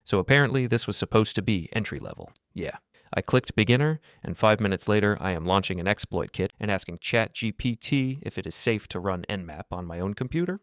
So apparently this was supposed to be entry level. Yeah. I clicked beginner, and 5 minutes later I am launching an exploit kit and asking ChatGPT if it is safe to run nmap on my own computer.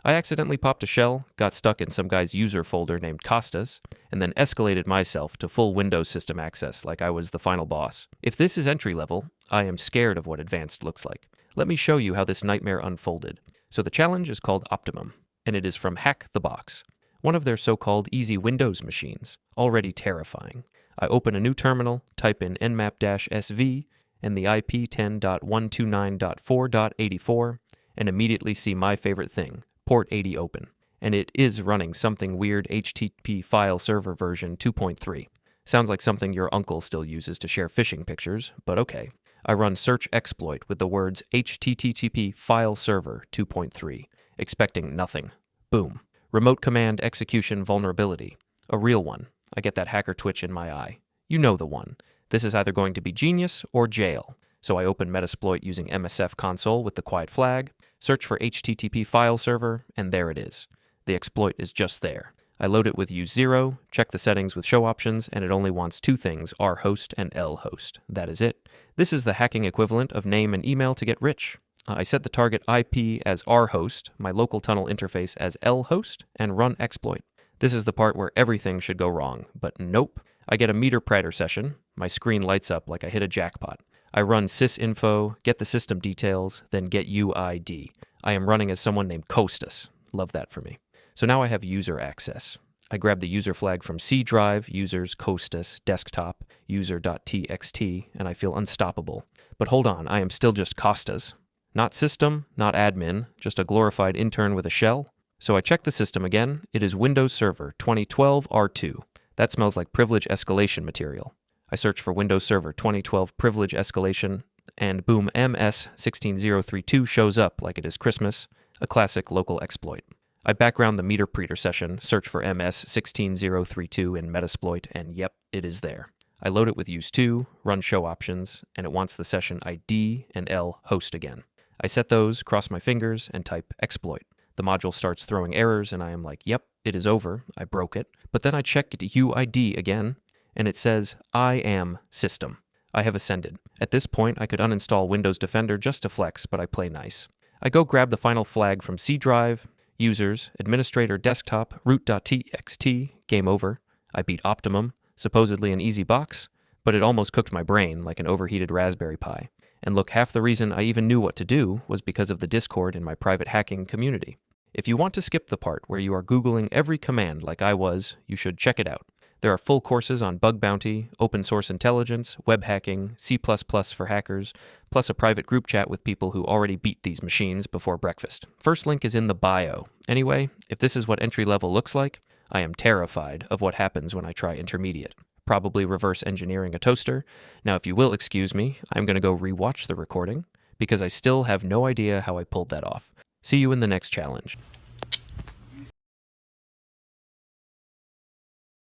I accidentally popped a shell, got stuck in some guy's user folder named 𝐇𝖆𝖈, and then escalated myself to full Windows system access like I was the final boss. If this is entry level, I am scared of what advanced looks like. Let me show you how this nightmare unfolded. So the challenge is called Optimum, and it is from Hack the Box, one of their so-called easy Windows machines, already terrifying. I open a new terminal, type in nmap-sv and the IP 10.129.4.84, and immediately see my favorite thing, port 80 open. And it is running something weird HTTP file server version 2.3. Sounds like something your uncle still uses to share phishing pictures, but okay. I run search exploit with the words HTTP file server 2.3, expecting nothing. Boom. Remote command execution vulnerability. A real one. I get that hacker twitch in my eye. You know the one. This is either going to be genius or jail. So I open metasploit using MSF console with the quiet flag, search for HTTP file server, and there it is. The exploit is just there. I load it with use 0, check the settings with show options, and it only wants two things, rhost and lhost. That is it. This is the hacking equivalent of name and email to get rich. I set the target IP as rhost, my local tunnel interface as lhost, and run exploit. This is the part where everything should go wrong, but nope. I get a meter prater session. My screen lights up like I hit a jackpot. I run sysinfo, get the system details, then get UID. I am running as someone named 𝐇𝖆𝖈. Love that for me. So now I have user access. I grab the user flag from C drive, users, 𝐇𝖆𝖈, desktop, user.txt, and I feel unstoppable. But hold on, I am still just 𝐇𝖆𝖈. Not system, not admin, just a glorified intern with a shell. So I check the system again. It is Windows Server 2012 R2. That smells like privilege escalation material. I search for Windows Server 2012 privilege escalation, and boom, MS16032 shows up like it is Christmas, a classic local exploit. I background the meter prater session, search for MS16032 in metasploit, and yep, it is there. I load it with use 2, run show options, and it wants the session ID and lhost again. I set those, cross my fingers, and type exploit. The module starts throwing errors, and I am like, yep, it is over, I broke it. But then I check UID again, and it says, I am system. I have ascended. At this point, I could uninstall Windows Defender just to flex, but I play nice. I go grab the final flag from C drive, users, administrator desktop, root.txt, game over. I beat Optimum, supposedly an easy box, but it almost cooked my brain like an overheated Raspberry Pi. And look, half the reason I even knew what to do was because of the Discord in my private hacking community. If you want to skip the part where you are Googling every command like I was, you should check it out. There are full courses on bug bounty, open source intelligence, web hacking, C++ for hackers, plus a private group chat with people who already beat these machines before breakfast. First link is in the bio. Anyway, if this is what entry level looks like, I am terrified of what happens when I try intermediate. Probably reverse engineering a toaster. Now, if you will excuse me, I'm going to go rewatch the recording because I still have no idea how I pulled that off. See you in the next challenge.